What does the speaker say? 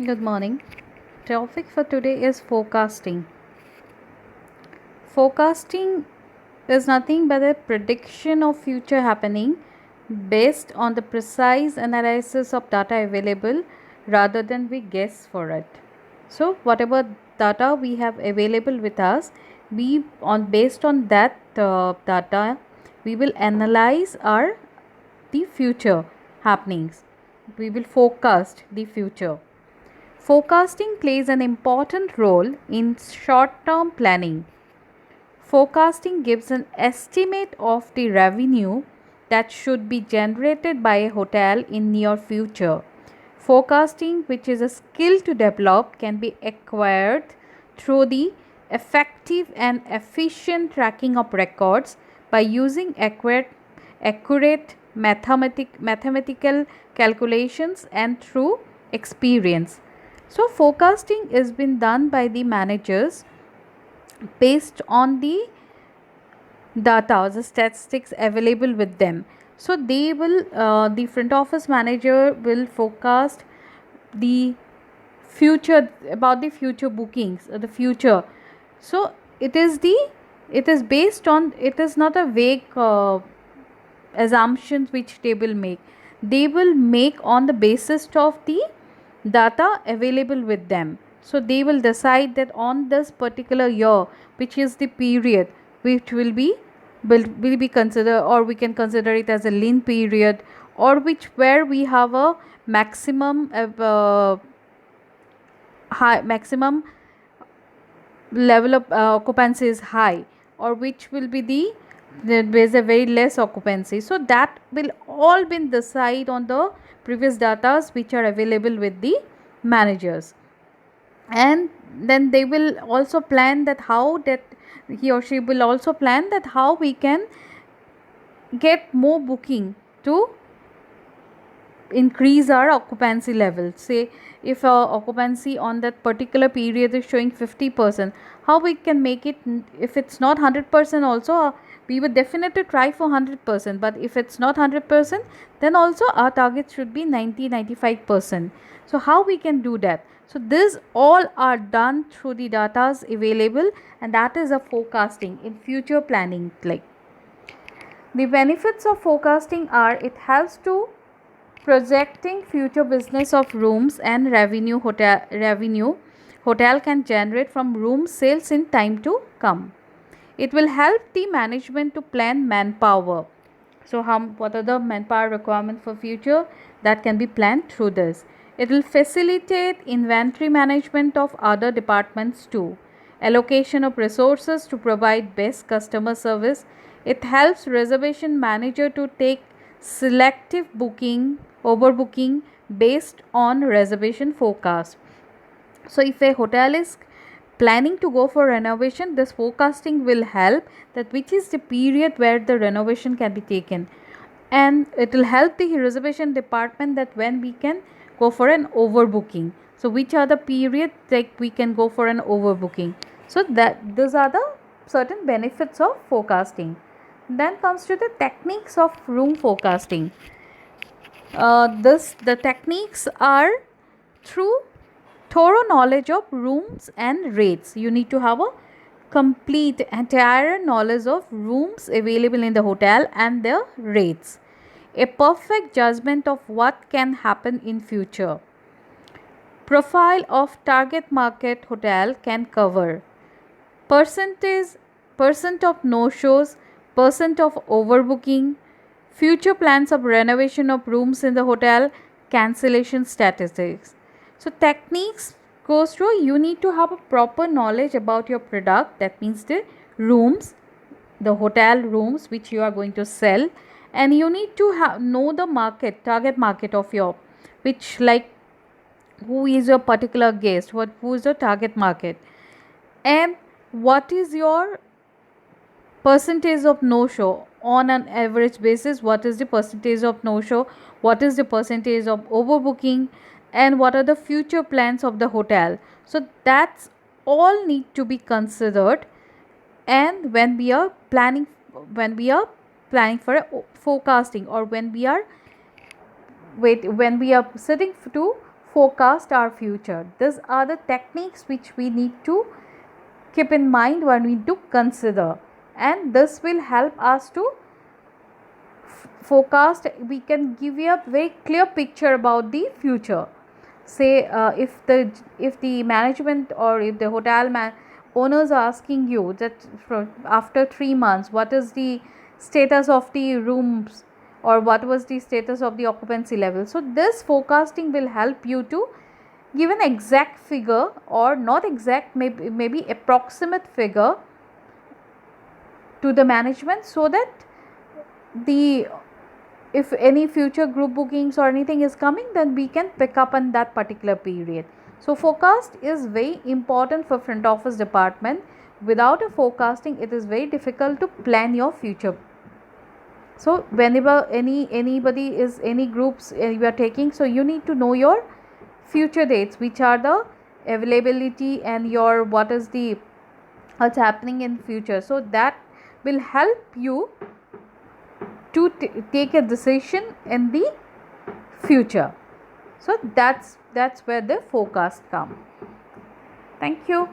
Good morning. Topic for today is forecasting. Forecasting is nothing but a prediction of future happening based on the precise analysis of data available rather than we guess for it. So whatever data we have available with us, we on based on that data we will analyze our the future happenings. We will forecast the future. Forecasting plays an important role in short term planning. Forecasting gives an estimate of the revenue that should be generated by a hotel in near future. Forecasting, which is a skill to develop, can be acquired through the effective and efficient tracking of records by using accurate mathematical calculations and through experience. So forecasting is been done by the managers based on the data, the statistics available with them. So they will, the front office manager will forecast the future about the future bookings, the future. So it is based on, it is not a vague assumptions which they will make. They will make on the basis of the data available with them. So they will decide that on this particular year, which is the period which will be considered, or we can consider it as a lean period, or which where we have a maximum high maximum level of occupancy is high, or which will be there is a very less occupancy. So that will all been decide on the previous datas which are available with the managers, and then they will also plan that how that he or she will also plan that how we can get more booking to increase our occupancy level. Say if our occupancy on that particular period is showing 50%, how we can make it, if it's not 100% also, we would definitely try for 100%, but if it's not 100%, then also our target should be 95%. So how we can do that? So this all are done through the datas available, and that is a forecasting in future planning. Like, the benefits of forecasting are it helps to projecting future business of rooms and revenue hotel can generate from room sales in time to come. It will help the management to plan manpower. So how, what are the manpower requirement for future, that can be planned through this. It will facilitate inventory management of other departments too. Allocation of resources to provide best customer service. It helps reservation manager to take selective booking, overbooking based on reservation forecast. So if a hotel is planning to go for renovation, this forecasting will help that which is the period where the renovation can be taken, and it will help the reservation department that when we can go for an overbooking. So which are the period like we can go for an overbooking. So that those are the certain benefits of forecasting. Then comes to the techniques of room forecasting. This the techniques are through thorough knowledge of rooms and rates. You need to have a complete entire knowledge of rooms available in the hotel and their rates. A perfect judgment of what can happen in future. Profile of target market hotel can cover percentage percent of no shows, percent of overbooking, future plans of renovation of rooms in the hotel, cancellation statistics. So techniques goes through, you need to have a proper knowledge about your product, that means the rooms, the hotel rooms which you are going to sell, and you need to know the market, target market of your, which like who is your particular guest, what who is the target market, and what is your percentage of no show on an average basis, what is the percentage of no show, what is the percentage of overbooking, and what are the future plans of the hotel. So that's all need to be considered, and when we are planning for a forecasting, or when we are sitting to forecast our future. These are the techniques which we need to keep in mind when we do consider, and this will help us to forecast. We can give you a very clear picture about the future. Say if the management or if the owners are asking you that after 3 months what is the status of the rooms or what was the status of the occupancy level, so this forecasting will help you to give an exact figure, or not exact, maybe approximate figure to the management, so that the if any future group bookings or anything is coming, then we can pick up on that particular period. So forecast is very important for front office department. Without a forecasting, it is very difficult to plan your future. So whenever any groups you are taking, so you need to know your future dates, which are the availability, and your what's happening in future, so that will help you to take a decision in the future. So that's where the forecast come. Thank you.